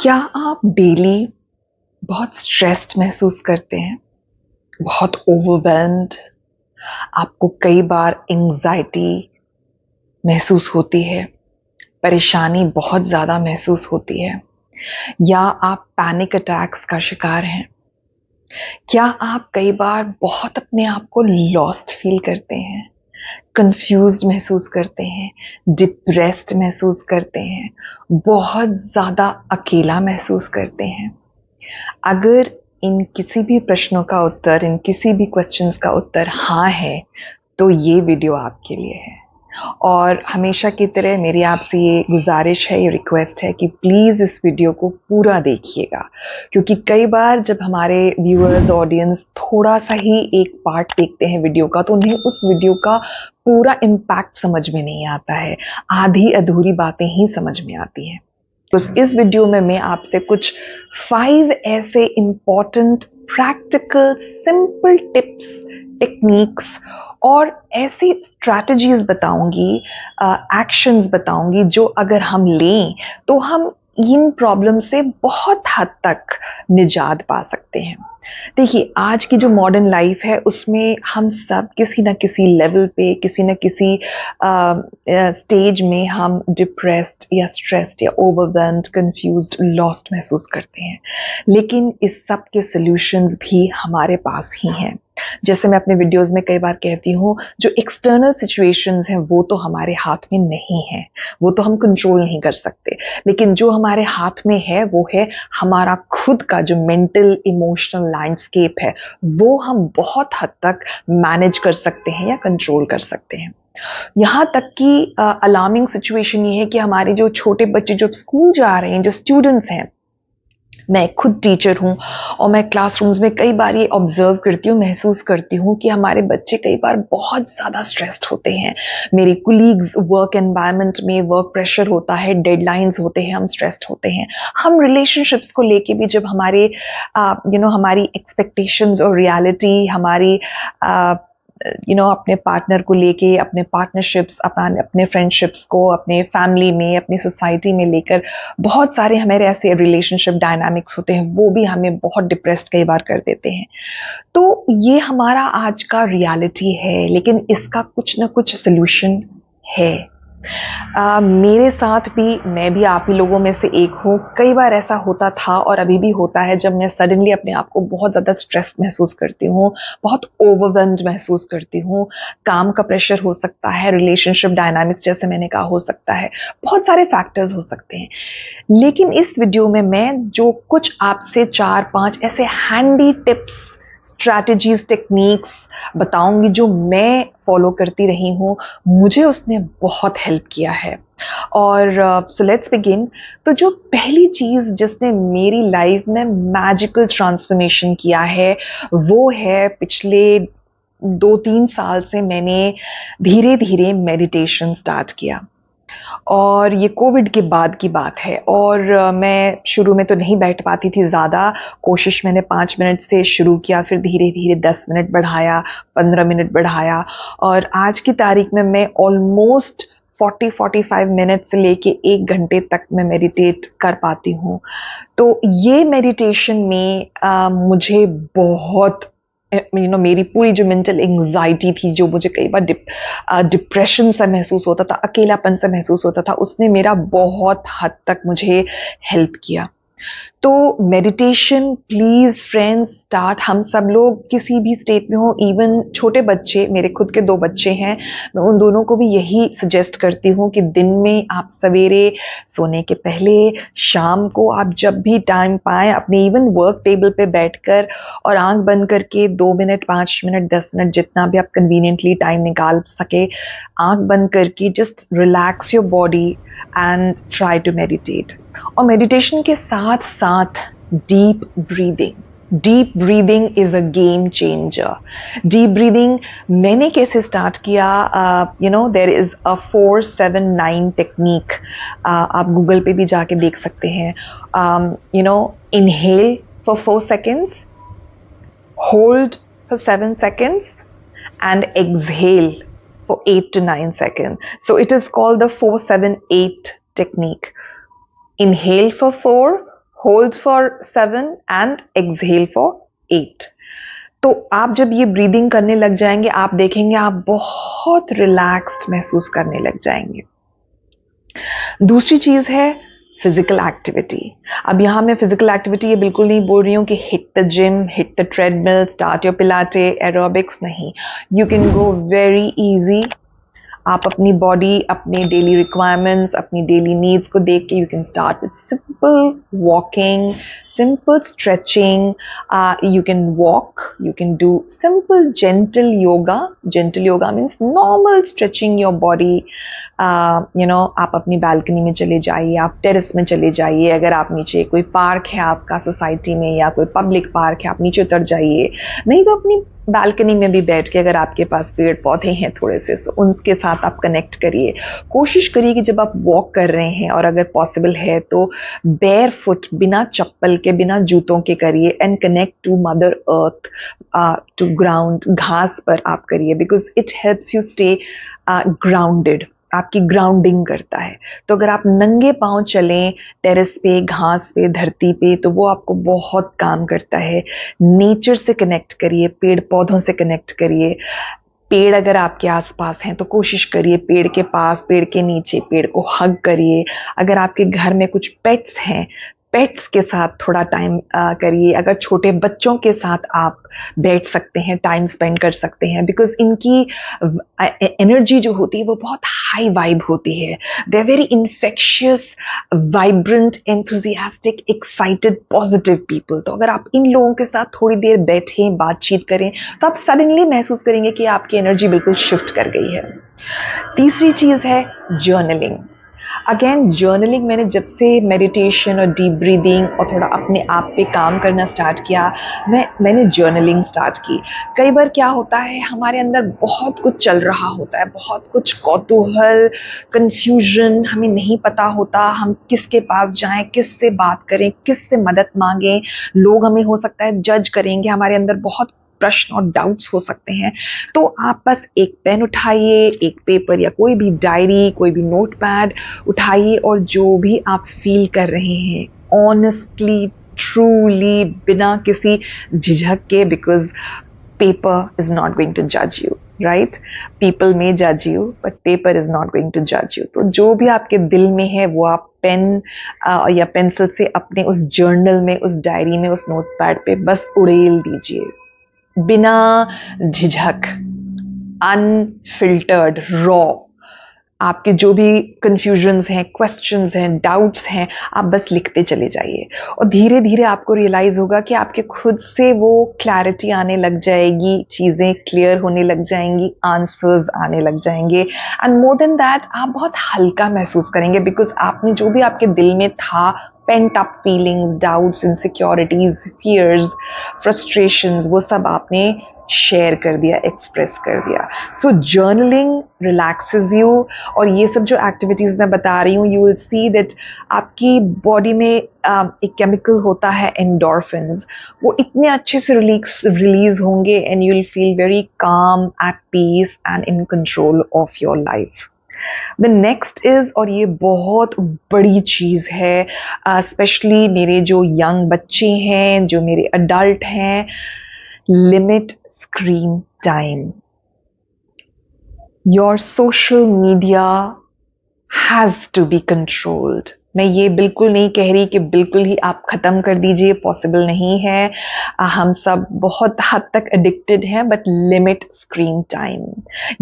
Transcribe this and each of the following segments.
क्या आप डेली बहुत स्ट्रेस्ड महसूस करते हैं? बहुत ओवरवेल्म्ड? आपको कई बार एंग्जायटी महसूस होती है, परेशानी बहुत ज़्यादा महसूस होती है या आप पैनिक अटैक्स का शिकार हैं? क्या आप कई बार बहुत अपने आप को लॉस्ट फील करते हैं, कंफ्यूज्ड महसूस करते हैं, डिप्रेस्ड महसूस करते हैं, बहुत ज़्यादा अकेला महसूस करते हैं? अगर इन किसी भी प्रश्नों का उत्तर, इन किसी भी क्वेश्चंस का उत्तर हाँ है, तो ये वीडियो आपके लिए है। और हमेशा की तरह मेरी आपसे ये गुजारिश है, ये रिक्वेस्ट है कि प्लीज़ इस वीडियो को पूरा देखिएगा, क्योंकि कई बार जब हमारे व्यूअर्स, ऑडियंस थोड़ा-सा ही एक पार्ट देखते हैं वीडियो का, तो उन्हें उस वीडियो का पूरा इम्पैक्ट समझ में नहीं आता है। आधी-अधूरी बातें ही समझ में आती हैं। तो इस वीडियो में मैं आपसे कुछ 5 ऐसे important practical simple tips, techniques और ऐसी स्ट्रैटेजीज बताऊंगी, एक्शंस बताऊंगी जो अगर हम लें तो हम इन प्रॉब्लम से बहुत हद तक निजात पा सकते हैं। देखिए, आज की जो मॉडर्न लाइफ है उसमें हम सब किसी ना किसी लेवल पे, किसी ना किसी स्टेज में हम डिप्रेस्ड या स्ट्रेस्ड या ओवरवेल्म्ड, कंफ्यूज्ड, लॉस्ट महसूस करते हैं। लेकिन इस सब के सॉल्यूशंस भी हमारे पास ही हैं। जैसे मैं अपने वीडियोस में कई बार कहती हूँ, जो एक्सटर्नल सिचुएशंस हैं वो तो हमारे हाथ में नहीं है, वो तो हम कंट्रोल नहीं कर सकते। लेकिन जो हमारे हाथ में है वो है हमारा खुद का जो मेंटल इमोशनल लैंडस्केप है, वो हम बहुत हद तक मैनेज कर सकते हैं या कंट्रोल कर सकते हैं। यहाँ तक कि अलार्मिंग सिचुएशन ये है कि हमारे जो छोटे बच्चे जो स्कूल जा रहे हैं, जो स्टूडेंट्स हैं, मैं खुद टीचर हूँ और मैं क्लासरूम्स में कई बार ये ऑब्जर्व करती हूँ, महसूस करती हूँ कि हमारे बच्चे कई बार बहुत ज़्यादा स्ट्रेस्ड होते हैं। मेरे कुलीग्स, वर्क एनवायरनमेंट में वर्क प्रेशर होता है, डेडलाइंस होते हैं, हम स्ट्रेस्ड होते हैं। हम रिलेशनशिप्स को लेके भी जब हमारे हमारी एक्सपेक्टेशंस और रियलिटी, हमारी अपने पार्टनर को लेके, अपने पार्टनरशिप्स, अपने फ्रेंडशिप्स को, अपने फैमिली में, अपनी सोसाइटी में लेकर बहुत सारे हमारे ऐसे रिलेशनशिप डायनामिक्स होते हैं, वो भी हमें बहुत डिप्रेस्ड कई बार कर देते हैं। तो ये हमारा आज का रियलिटी है, लेकिन इसका कुछ ना कुछ सोल्यूशन है। मेरे साथ भी, मैं भी आप ही लोगों में से एक हूँ। कई बार ऐसा होता था और अभी भी होता है जब मैं सडनली अपने आप को बहुत ज़्यादा स्ट्रेस महसूस करती हूँ, बहुत ओवरवेल्म्ड महसूस करती हूँ। काम का प्रेशर हो सकता है, रिलेशनशिप डायनामिक्स जैसे मैंने कहा हो सकता है, बहुत सारे फैक्टर्स हो सकते हैं। लेकिन इस वीडियो में मैं जो कुछ आपसे 4-5 ऐसे हैंडी टिप्स, स्ट्रैटेजीज, टेक्निक्स बताऊंगी जो मैं फॉलो करती रही हूँ, मुझे उसने बहुत हेल्प किया है। और सो लेट्स बिगिन। तो जो पहली चीज़ जिसने मेरी लाइफ में मैजिकल ट्रांसफॉर्मेशन किया है, वो है पिछले 2-3 साल से मैंने धीरे धीरे मेडिटेशन स्टार्ट किया। और ये कोविड के बाद की बात है। और मैं शुरू में तो नहीं बैठ पाती थी ज़्यादा। कोशिश मैंने 5 मिनट से शुरू किया, फिर धीरे धीरे 10 मिनट बढ़ाया, 15 मिनट बढ़ाया, और आज की तारीख में मैं ऑलमोस्ट 40-45 मिनट से लेके 1 घंटे तक मैं मेडिटेट कर पाती हूँ। तो ये मेडिटेशन में मुझे बहुत मेरी पूरी जो मेंटल एंग्जाइटी थी, जो मुझे कई बार डिप्रेशन सा महसूस होता था, अकेलापन सा महसूस होता था, उसने मेरा बहुत हद तक मुझे हेल्प किया। तो मेडिटेशन प्लीज़ फ्रेंड्स स्टार्ट। हम सब लोग किसी भी स्टेट में हो, इवन छोटे बच्चे, मेरे खुद के 2 बच्चे हैं, मैं उन दोनों को भी यही सजेस्ट करती हूँ कि दिन में आप सवेरे सोने के पहले, शाम को आप जब भी टाइम पाएं, अपने इवन वर्क टेबल पे बैठकर और आंख बंद करके 2 मिनट, 5 मिनट, 10 मिनट, जितना भी आप कन्वीनियंटली टाइम निकाल सके, आंख बंद करके just relax your body and try to meditate. और मेडिटेशन के साथ साथ deep breathing is a game changer. Deep breathing मैंने कैसे स्टार्ट किया, देयर इज अ 4-7-9 टेक्निक, आप गूगल पे भी जाके देख सकते हैं। Inhale for 4 seconds, hold for 7 seconds, and exhale for 8 to 9 seconds. So it is called the 4-7-8 technique. Inhale for 4, hold for 7 and exhale for 8। तो आप जब ये ब्रीदिंग करने लग जाएंगे, आप देखेंगे आप बहुत रिलैक्स्ड महसूस करने लग जाएंगे। दूसरी चीज है फिजिकल एक्टिविटी। अब यहाँ मैं फिजिकल एक्टिविटी ये बिल्कुल नहीं बोल रही हूँ कि hit the gym, hit the treadmill, start your pilates, aerobics, नहीं। You can go very easy. आप अपनी बॉडी, अपने डेली रिक्वायरमेंट्स, अपनी डेली नीड्स को देख के you can start with simple walking, simple stretching. You can walk, you can do simple gentle yoga. Gentle yoga means normal stretching your body. आप अपनी balcony में चले जाइए, आप टेरेस में चले जाइए, अगर आप नीचे कोई पार्क है आपका सोसाइटी में या कोई पब्लिक पार्क है, आप नीचे उतर जाइए। नहीं तो अपनी बालकनी में भी बैठ के, अगर आपके पास पेड़ पौधे हैं थोड़े से, उनके साथ आप कनेक्ट करिए। कोशिश करिए कि जब आप वॉक कर रहे हैं, और अगर पॉसिबल है तो बेयर फुट, बिना चप्पल के, बिना जूतों के करिए, and connect to mother earth, to ground, घास पर आप करिए, because it helps you stay grounded, आपकी ग्राउंडिंग करता है। तो अगर आप नंगे पांव चलें टेरेस पे, घास पे, धरती पे, तो वो आपको बहुत काम करता है। नेचर से कनेक्ट करिए, पेड़ पौधों से कनेक्ट करिए। पेड़ अगर आपके आसपास हैं तो कोशिश करिए पेड़ के पास, पेड़ के नीचे, पेड़ को हग करिए। अगर आपके घर में कुछ पेट्स हैं, पेट्स के साथ थोड़ा टाइम करिए। अगर छोटे बच्चों के साथ आप बैठ सकते हैं, टाइम स्पेंड कर सकते हैं, बिकॉज इनकी एनर्जी जो होती है वो बहुत हाई वाइब होती है। They are very infectious, vibrant, enthusiastic, excited, positive people. तो अगर आप इन लोगों के साथ थोड़ी देर बैठें, बातचीत करें, तो आप सडनली महसूस करेंगे कि आपकी एनर्जी बिल्कुल शिफ्ट कर गई है। तीसरी चीज है जर्नलिंग। अगेन जर्नलिंग, मैंने जब से मेडिटेशन और डीप ब्रीदिंग और थोड़ा अपने आप पे काम करना स्टार्ट किया, मैंने जर्नलिंग स्टार्ट की। कई बार क्या होता है, हमारे अंदर बहुत कुछ चल रहा होता है, बहुत कुछ कौतूहल, कंफ्यूजन, हमें नहीं पता होता हम किसके पास जाएं, किससे बात करें, किससे मदद मांगें। लोग हमें हो सकता है जज करेंगे, हमारे अंदर बहुत प्रश्न और डाउट्स हो सकते हैं। तो आप बस एक पेन उठाइए, एक पेपर या कोई भी डायरी, कोई भी नोटपैड उठाइए, और जो भी आप फील कर रहे हैं ऑनेस्टली, ट्रूली, बिना किसी झिझक के, because paper is not going to जज यू, राइट? पीपल में जज you but paper is not going to जज यू। तो जो भी आपके दिल में है वो आप पेन या पेंसिल से अपने उस जर्नल में, उस डायरी में, उस नोटपैड पे बस उड़ेल दीजिए, बिना झिझक, अनफिल्टर्ड, रॉ। आपके जो भी कंफ्यूजन्स हैं, क्वेश्चंस हैं, डाउट्स हैं, आप बस लिखते चले जाइए, और धीरे धीरे आपको रियलाइज होगा कि आपके खुद से वो क्लैरिटी आने लग जाएगी, चीजें क्लियर होने लग जाएंगी, आंसर्स आने लग जाएंगे। एंड मोर देन दैट, आप बहुत हल्का महसूस करेंगे, बिकॉज आपने जो भी आपके दिल में था, pent up feelings, doubts, insecurities, fears, frustrations, वो सब आपने शेयर कर दिया, एक्सप्रेस कर दिया। सो जर्नलिंग रिलैक्सेस यू, और ये सब जो एक्टिविटीज मैं बता रही हूँ, यू विल सी दैट आपकी बॉडी में एक केमिकल होता है एंडोर्फिन्स, वो इतने अच्छे से रिलीज होंगे, and you will feel very calm, at peace, and in control of your life. The next is, और ये बहुत बड़ी चीज है, स्पेशली मेरे जो यंग बच्चे हैं, जो मेरे अडल्ट हैं, limit screen time. Your social media has to be controlled. मैं ये बिल्कुल नहीं कह रही कि बिल्कुल ही आप ख़त्म कर दीजिए, पॉसिबल नहीं है। हम सब बहुत हद तक एडिक्टेड हैं, बट लिमिट स्क्रीन टाइम।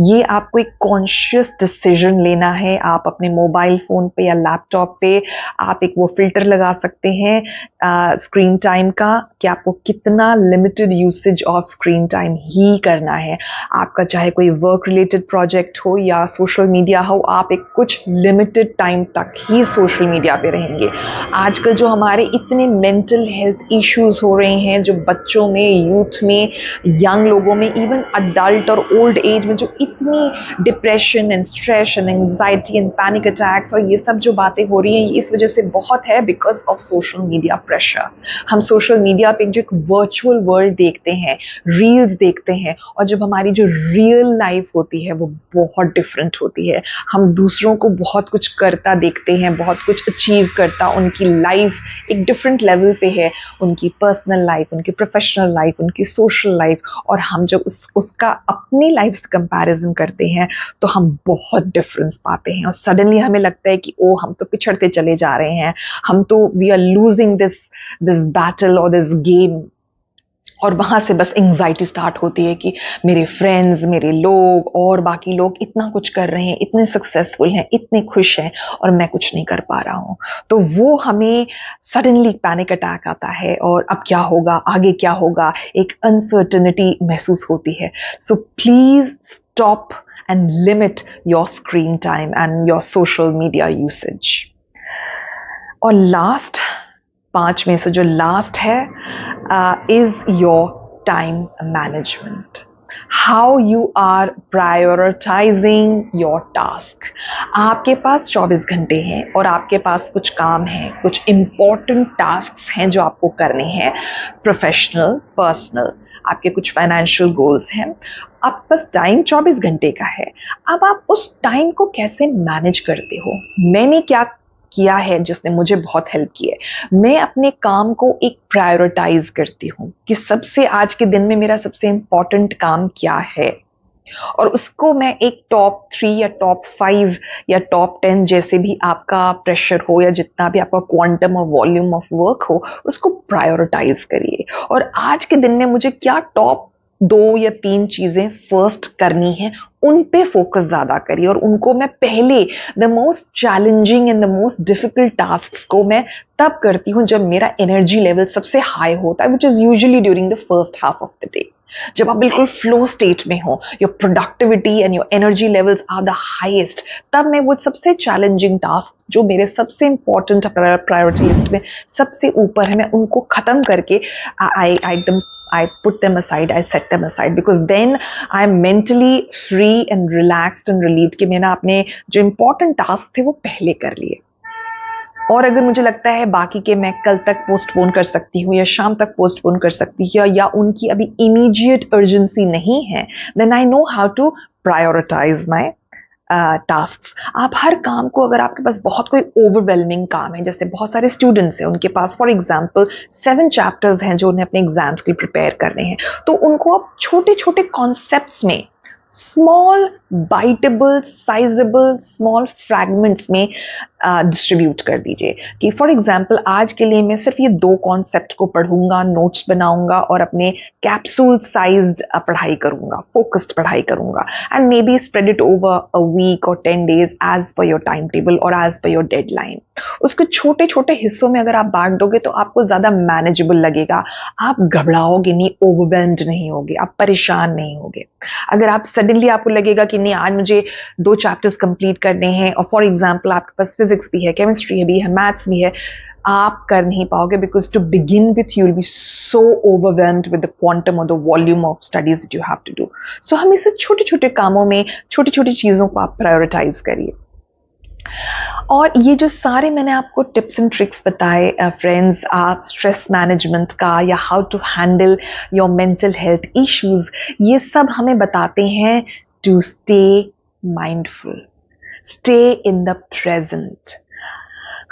ये आपको एक कॉन्शियस डिसीजन लेना है। आप अपने मोबाइल फ़ोन पे या लैपटॉप पे आप एक वो फिल्टर लगा सकते हैं स्क्रीन टाइम का, कि आपको कितना limited usage of screen time ही करना है। आपका चाहे कोई वर्क रिलेटेड प्रोजेक्ट हो या सोशल मीडिया हो, आप एक कुछ लिमिटेड टाइम तक ही सोशल मीडिया पे रहेंगे। आजकल जो हमारे इतने मेंटल हेल्थ इश्यूज हो रहे हैं, जो बच्चों में, यूथ में, यंग लोगों में, इवन अडल्ट और ओल्ड एज में, जो इतनी depression and stress and anxiety and panic attacks और ये सब जो बातें हो रही हैं, इस वजह से बहुत है, because of social media pressure. हम सोशल मीडिया पे जो एक वर्चुअल वर्ल्ड देखते हैं, रील्स देखते हैं, और जब हमारी जो रियल लाइफ होती है वो बहुत डिफरेंट होती है। हम दूसरों को बहुत कुछ करता देखते हैं, बहुत कुछ अचीव करता, उनकी लाइफ एक डिफरेंट लेवल पे है, उनकी पर्सनल लाइफ, उनकी प्रोफेशनल लाइफ, उनकी सोशल लाइफ, और हम जब उसका अपनी लाइफ से कंपैरिजन करते हैं तो हम बहुत डिफरेंस पाते हैं और सडनली हमें लगता है कि ओ हम तो पिछड़ते चले जा रहे हैं, हम तो we are losing this battle और दिस गेम। और वहां से बस एंग्जाइटी स्टार्ट होती है कि मेरे फ्रेंड्स, मेरे लोग और बाकी लोग इतना कुछ कर रहे हैं, इतने सक्सेसफुल हैं, इतने खुश हैं, और मैं कुछ नहीं कर पा रहा हूं। तो वो हमें सडनली पैनिक अटैक आता है और अब क्या होगा, आगे क्या होगा, एक अनसर्टेनिटी महसूस होती है। So please stop and limit your screen time and your social media usage. और लास्ट, 5 में से जो लास्ट है is your time management. How you are prioritizing your task. आपके पास 24 घंटे हैं और आपके पास कुछ काम हैं, कुछ important tasks हैं जो आपको करने हैं, प्रोफेशनल, पर्सनल, आपके कुछ फाइनेंशियल गोल्स हैं। आप बस टाइम 24 घंटे का है। अब आप उस टाइम को कैसे मैनेज करते हो? मैंने क्या किया है जिसने मुझे बहुत हेल्प की है, मैं अपने काम को एक प्रायोरिटाइज करती हूँ कि सबसे आज के दिन में मेरा सबसे इंपॉर्टेंट काम क्या है, और उसको मैं एक टॉप 3 या टॉप 5 या टॉप 10 जैसे भी आपका प्रेशर हो या जितना भी आपका क्वांटम और वॉल्यूम ऑफ वर्क हो, उसको प्रायोरिटाइज करिए। और आज के दिन में मुझे क्या टॉप 2 या 3 चीजें फर्स्ट करनी है, उन पे फोकस ज्यादा करिए, और उनको मैं पहले, the most challenging and the most difficult tasks को मैं तब करती हूं जब मेरा एनर्जी लेवल सबसे हाई होता है, which is usually during the first half of the day. जब आप बिल्कुल फ्लो स्टेट में हो, your productivity and your energy levels are the highest, तब मैं वो सबसे चैलेंजिंग टास्क जो मेरे सबसे इंपॉर्टेंट प्रायोरिटी लिस्ट में सबसे ऊपर है, मैं उनको खत्म करके I put them aside, I set them aside, because then I'm mentally free and relaxed and relieved कि मैंने अपने जो important task थे वो पहले कर लिए। और अगर मुझे लगता है बाकी के मैं कल तक पोस्टपोन कर सकती हूँ या शाम तक पोस्टपोन कर सकती हूँ या उनकी अभी इमीडिएट अर्जेंसी नहीं है, then I know how to prioritize my tasks. आप हर काम को, अगर आपके पास बहुत कोई ओवरवेलमिंग काम है, जैसे बहुत सारे स्टूडेंट्स हैं, उनके पास फॉर एग्जांपल 7 चैप्टर्स हैं जो उन्हें अपने एग्जाम्स के लिए प्रिपेयर करने हैं, तो उनको आप छोटे छोटे कॉन्सेप्ट्स में, स्मॉल बाइटेबल साइजेबल स्मॉल फ्रैगमेंट्स में डिस्ट्रीब्यूट कर दीजिए कि फॉर एग्जांपल आज के लिए मैं सिर्फ ये 2 कॉन्सेप्ट को पढ़ूंगा, नोट्स बनाऊंगा और अपने कैप्सूल साइज्ड पढ़ाई करूंगा, फोकस्ड पढ़ाई करूंगा, and maybe spread it over a week और 10 days as per your time table और एज पर योर डेडलाइन। उसको छोटे छोटे हिस्सों में अगर आप बांट दोगे तो आपको ज्यादा मैनेजेबल लगेगा, आप घबराओगे नहीं, ओवरवेल्म्ड नहीं होगे, आप परेशान नहीं होगे। अगर आप सडनली आपको लगेगा कि नहीं आज मुझे 2 चैप्टर्स कंप्लीट करने हैं, और फॉर एग्जांपल आपके पास फिजिक्स भी है, केमिस्ट्री भी है, मैथ्स भी है, आप कर नहीं पाओगे, because to begin with you will be so overwhelmed with the quantum और the volume of studies that you have to do. So हमेशा छोटे छोटे कामों में छोटी छोटी चीजों को आप प्रायोरिटाइज करिए। और ये जो सारे मैंने आपको टिप्स एंड ट्रिक्स बताए फ्रेंड्स, आप स्ट्रेस मैनेजमेंट का या how to handle your mental health issues, ये सब हमें बताते हैं to stay mindful, stay in the present.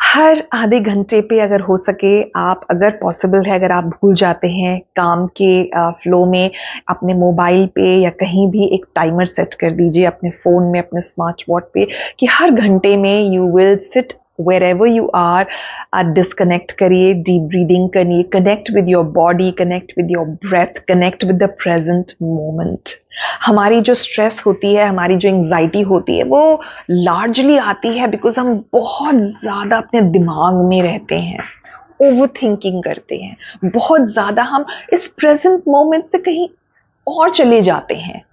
हर आधे घंटे पे अगर हो सके, आप अगर पॉसिबल है, अगर आप भूल जाते हैं काम के फ्लो में, अपने मोबाइल पे या कहीं भी एक टाइमर सेट कर दीजिए अपने फ़ोन में, अपने स्मार्ट वॉच पे, कि हर घंटे में you will sit wherever you are, disconnect करिए, deep breathing करिए, connect with your body, connect with your breath, connect with the present moment। हमारी जो स्ट्रेस होती है, हमारी जो एंग्जाइटी होती है, वो लार्जली आती है बिकॉज हम बहुत ज़्यादा अपने दिमाग में रहते हैं, ओवर थिंकिंग करते हैं, बहुत ज़्यादा हम इस प्रेजेंट मोमेंट से कहीं और चले जाते हैं।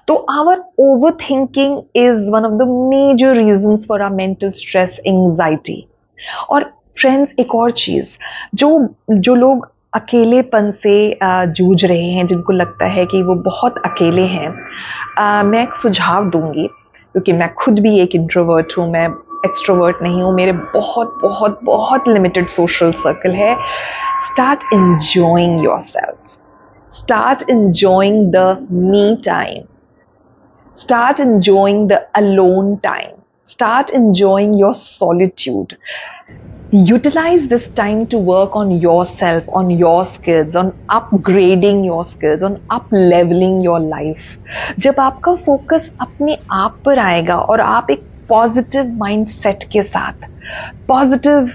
तो our overthinking is one of the major reasons for our mental stress, anxiety। और फ्रेंड्स, एक और चीज, जो लोग अकेलेपन से जूझ रहे हैं, जिनको लगता है कि वो बहुत अकेले हैं, मैं एक सुझाव दूंगी, क्योंकि मैं खुद भी एक इंट्रोवर्ट हूँ, मैं एक्सट्रोवर्ट नहीं हूँ, मेरे बहुत बहुत बहुत लिमिटेड सोशल सर्कल है। Start enjoying yourself, start enjoying the me time, start enjoying the alone time, Start enjoying your solitude. Utilize this time to work on yourself, on your skills, on upgrading your skills, on up leveling your life. जब आपका focus अपने आप पर आएगा और आप एक positive mindset के साथ, पॉजिटिव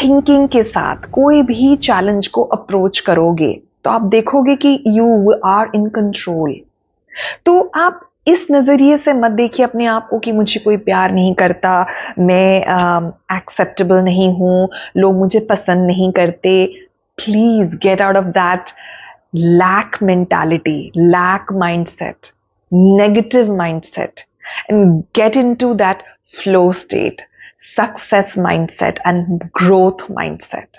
थिंकिंग के साथ कोई भी चैलेंज को अप्रोच करोगे, तो आप देखोगे कि यू आर इन कंट्रोल. तो आप इस नजरिए से मत देखिए अपने आप को कि मुझे कोई प्यार नहीं करता, मैं एक्सेप्टेबल नहीं हूं, लोग मुझे पसंद नहीं करते. Please get out of that lack mentality, lack mindset, negative mindset, and get into that flow state, success mindset, and growth mindset.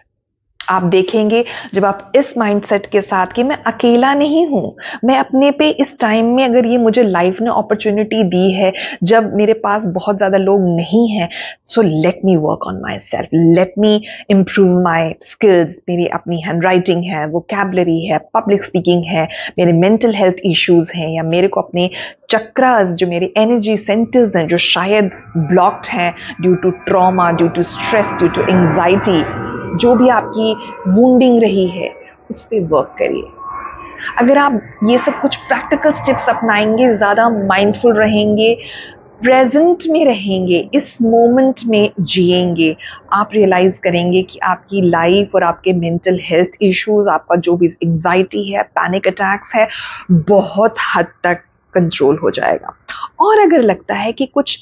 आप देखेंगे जब आप इस माइंडसेट के साथ कि मैं अकेला नहीं हूं, मैं अपने पे इस टाइम में, अगर ये मुझे लाइफ ने अपॉर्चुनिटी दी है जब मेरे पास बहुत ज्यादा लोग नहीं हैं, so let me work on my self, let me improve my skills. मेरी अपनी हैंड राइटिंग है, वोकैबुलरी है, पब्लिक स्पीकिंग है, मेरे मेंटल हेल्थ इश्यूज हैं, या मेरे को अपने चक्रास, जो मेरी एनर्जी सेंटर्स हैं, जो शायद ब्लॉक्ड हैं due to trauma, due to stress, due to anxiety, जो भी आपकी वुंडिंग रही है, उस पर वर्क करिए. अगर आप ये सब कुछ प्रैक्टिकल स्टेप्स अपनाएंगे, ज्यादा माइंडफुल रहेंगे, प्रेजेंट में रहेंगे, इस मोमेंट में जिएंगे, आप रियलाइज करेंगे कि आपकी लाइफ और आपके मेंटल हेल्थ इश्यूज, आपका जो भी एंजाइटी है, पैनिक अटैक्स है, बहुत हद तक कंट्रोल हो जाएगा. और अगर लगता है कि कुछ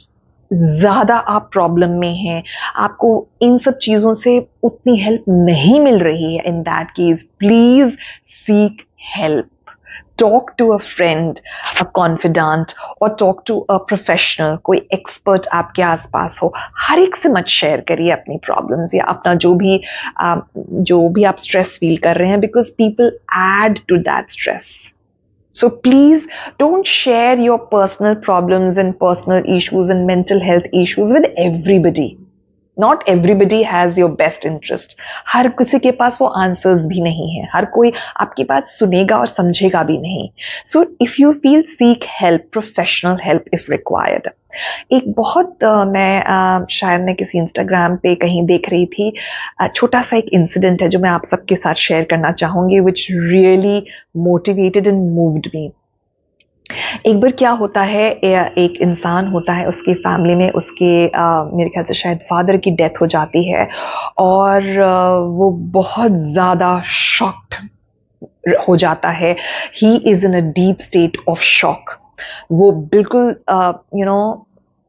ज्यादा आप प्रॉब्लम में हैं, आपको इन सब चीजों से उतनी हेल्प नहीं मिल रही है, in that case please seek help. Talk to a friend, a confidant, और टॉक टू अ प्रोफेशनल, कोई एक्सपर्ट आपके आसपास हो. हर एक से मत शेयर करिए अपनी प्रॉब्लम्स या अपना जो भी आप स्ट्रेस फील कर रहे हैं, because people add to that stress. So please don't share your personal problems and personal issues and mental health issues with everybody. Not everybody has your best interest. हर किसी के पास वो आंसर्स भी नहीं है, हर कोई आपकी बात सुनेगा और समझेगा भी नहीं. So if you feel, seek help, professional help if required. एक बहुत शायद मैं किसी इंस्टाग्राम पे कहीं देख रही थी, छोटा सा एक इंसिडेंट है जो मैं आप सबके साथ शेयर करना चाहूंगी, which really motivated and moved मी. एक बार क्या होता है, एक इंसान होता है, उसकी फैमिली में उसके मेरे ख्याल से शायद फादर की डेथ हो जाती है, और वो बहुत ज़्यादा शॉक्ड हो जाता है. He is in a deep state of shock. वो बिल्कुल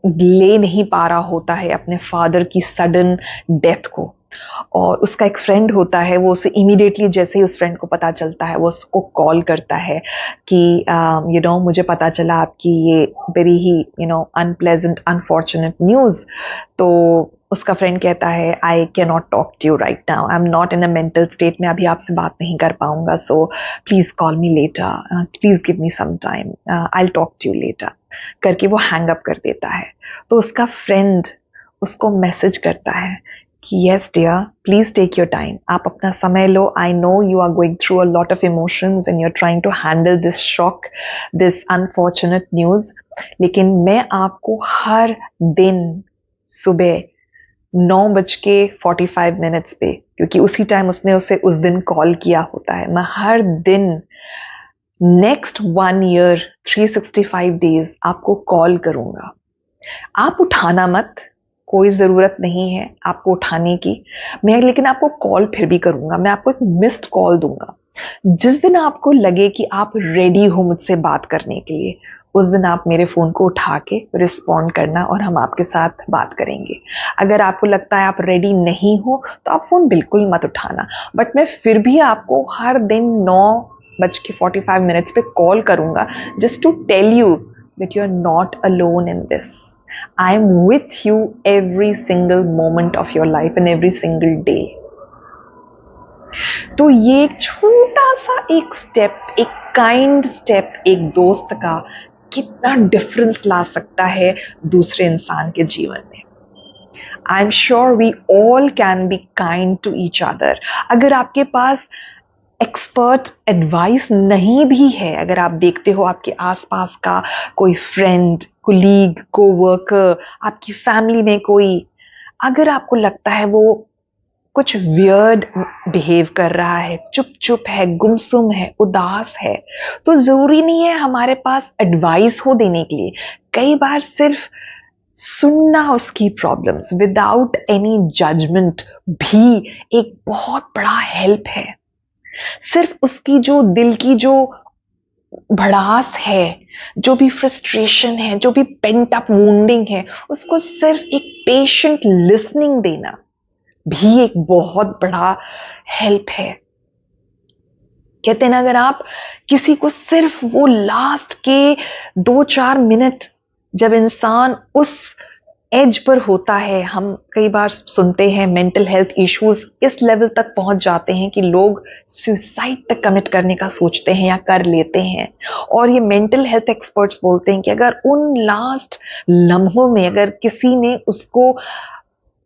ले नहीं पा रहा होता है अपने फादर की सडन डेथ को. और उसका एक फ्रेंड होता है, वो उसे इमीडिएटली, जैसे ही उस फ्रेंड को पता चलता है, वो उसको कॉल करता है कि मुझे पता चला आपकी ये वेरी ही अनप्लेजेंट अनफॉर्चुनेट न्यूज़. तो उसका फ्रेंड कहता है, I can not talk to you right now, I am not in a mental state, मैं अभी आपसे बात नहीं कर पाऊंगा, so please call me later, please give me some time, I will talk to you later करके वो hang up कर देता है. तो उसका फ्रेंड उसको मैसेज करता है कि yes dear, please take your time, आप अपना समय लो, I know you are going through a lot of emotions and you are trying to handle this shock, this unfortunate news, लेकिन मैं आपको हर दिन सुबह 9:45 पे, क्योंकि उसी टाइम उसने उसे उस दिन कॉल किया होता है, मैं हर दिन नेक्स्ट 1 ईयर 365 डेज आपको कॉल करूंगा. आप उठाना मत, कोई ज़रूरत नहीं है आपको उठाने की, मैं लेकिन आपको कॉल फिर भी करूंगा, मैं आपको एक मिस्ड कॉल दूंगा. जिस दिन आपको लगे कि आप रेडी हो मुझसे बात करने के लिए, उस दिन आप मेरे फ़ोन को उठा के रिस्पॉन्ड करना और हम आपके साथ बात करेंगे. अगर आपको लगता है आप रेडी नहीं हो, तो आप फ़ोन बिल्कुल मत उठाना, बट मैं फिर भी आपको हर दिन 9:45 पे कॉल करूंगा, just to tell you that you're not alone in this. I'm with you every single moment of your life and every single day. तो ये एक छोटा सा एक स्टेप, एक काइंड स्टेप, एक दोस्त का कितना डिफरेंस ला सकता है दूसरे इंसान के जीवन में. I am sure we all can be kind to each other. अगर आपके पास एक्सपर्ट एडवाइस नहीं भी है, अगर आप देखते हो आपके आसपास का कोई फ्रेंड, कोलीग, कोवर्कर, आपकी फैमिली में कोई, अगर आपको लगता है वो कुछ वियर्ड बिहेव कर रहा है, चुप चुप है, गुमसुम है, उदास है, तो जरूरी नहीं है हमारे पास एडवाइस हो देने के लिए। कई बार सिर्फ सुनना उसकी प्रॉब्लम्स विदाउट एनी जजमेंट भी एक बहुत बड़ा हेल्प है। सिर्फ उसकी जो दिल की जो भड़ास है, जो भी फ्रस्ट्रेशन है, जो भी पेंट अप वुंडिंग है, उसको सिर्फ एक पेशेंट लिसनिंग देना भी एक बहुत बड़ा हेल्प है। कहते हैं ना, अगर आप किसी को सिर्फ वो लास्ट के 2-4 मिनट, जब इंसान उस एज पर होता है, हम कई बार सुनते हैं मेंटल हेल्थ इश्यूज इस लेवल तक पहुंच जाते हैं कि लोग सुसाइड तक कमिट करने का सोचते हैं या कर लेते हैं। और ये मेंटल हेल्थ एक्सपर्ट्स बोलते हैं कि अगर उन लास्ट लम्हों में अगर किसी ने उसको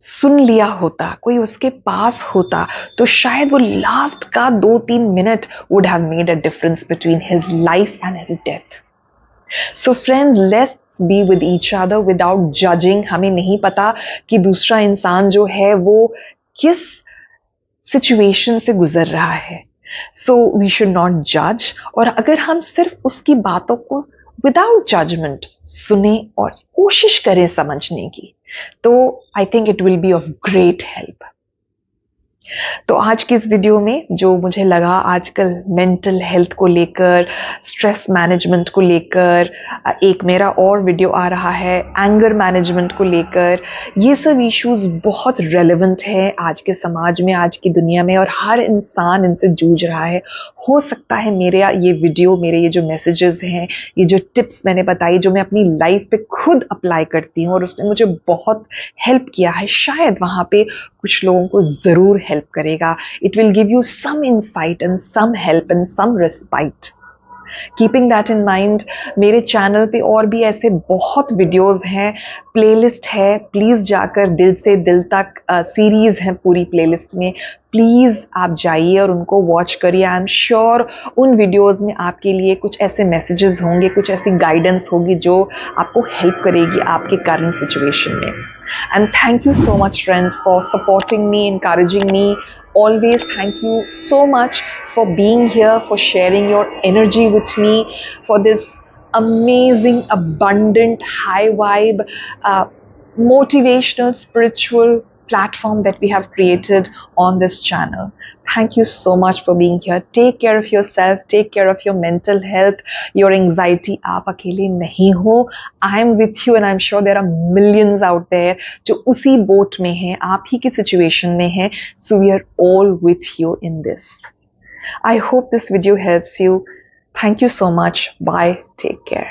सुन लिया होता, कोई उसके पास होता, तो शायद वो लास्ट का 2-3 minute would have made a difference between his life and his death. So friends, let's be with each other without judging. हमें नहीं पता कि दूसरा इंसान जो है वो किस सिचुएशन से गुजर रहा है, सो वी शुड नॉट जज। और अगर हम सिर्फ उसकी बातों को विदाउट जजमेंट सुने और कोशिश करें समझने की, तो I think it will be of great help. तो आज की इस वीडियो में जो मुझे लगा, आजकल मेंटल हेल्थ को लेकर, स्ट्रेस मैनेजमेंट को लेकर, एक मेरा और वीडियो आ रहा है एंगर मैनेजमेंट को लेकर, ये सब इश्यूज बहुत रेलेवेंट है आज के समाज में, आज की दुनिया में, और हर इंसान इनसे जूझ रहा है। हो सकता है मेरे ये वीडियो, मेरे ये जो मैसेजेस हैं, ये जो टिप्स मैंने बताई, जो मैं अपनी लाइफ पे खुद अप्लाई करती हूँ और उसने मुझे बहुत हेल्प किया है, शायद वहां पे कुछ लोगों को जरूर हेल्प करेगा। It will give you some insight and some help and some respite. Keeping that in mind, मेरे चैनल पे और भी ऐसे बहुत वीडियोस हैं, प्लेलिस्ट है, प्लीज जाकर दिल से दिल तक सीरीज है पूरी प्लेलिस्ट में, प्लीज आप जाइए और उनको वॉच करिए। आई एम श्योर उन वीडियोस में आपके लिए कुछ ऐसे मैसेजेस होंगे, कुछ ऐसी गाइडेंस होगी जो आपको हेल्प करेगी आपके करंट सिचुएशन में। And thank you so much, friends, for supporting me, encouraging me. Always thank you so much for being here, for sharing your energy with me, for this amazing, abundant, high vibe, motivational, spiritual platform that we have created on this channel. Thank you so much for being here. Take care of yourself, take care of your mental health, your anxiety. आप अकेले नहीं हो. I am with you and I'm sure there are millions out there जो उसी boat में हैं, आप ही की situation में हैं. So we are all with you in this. I hope this video helps you. Thank you so much. Bye. Take care.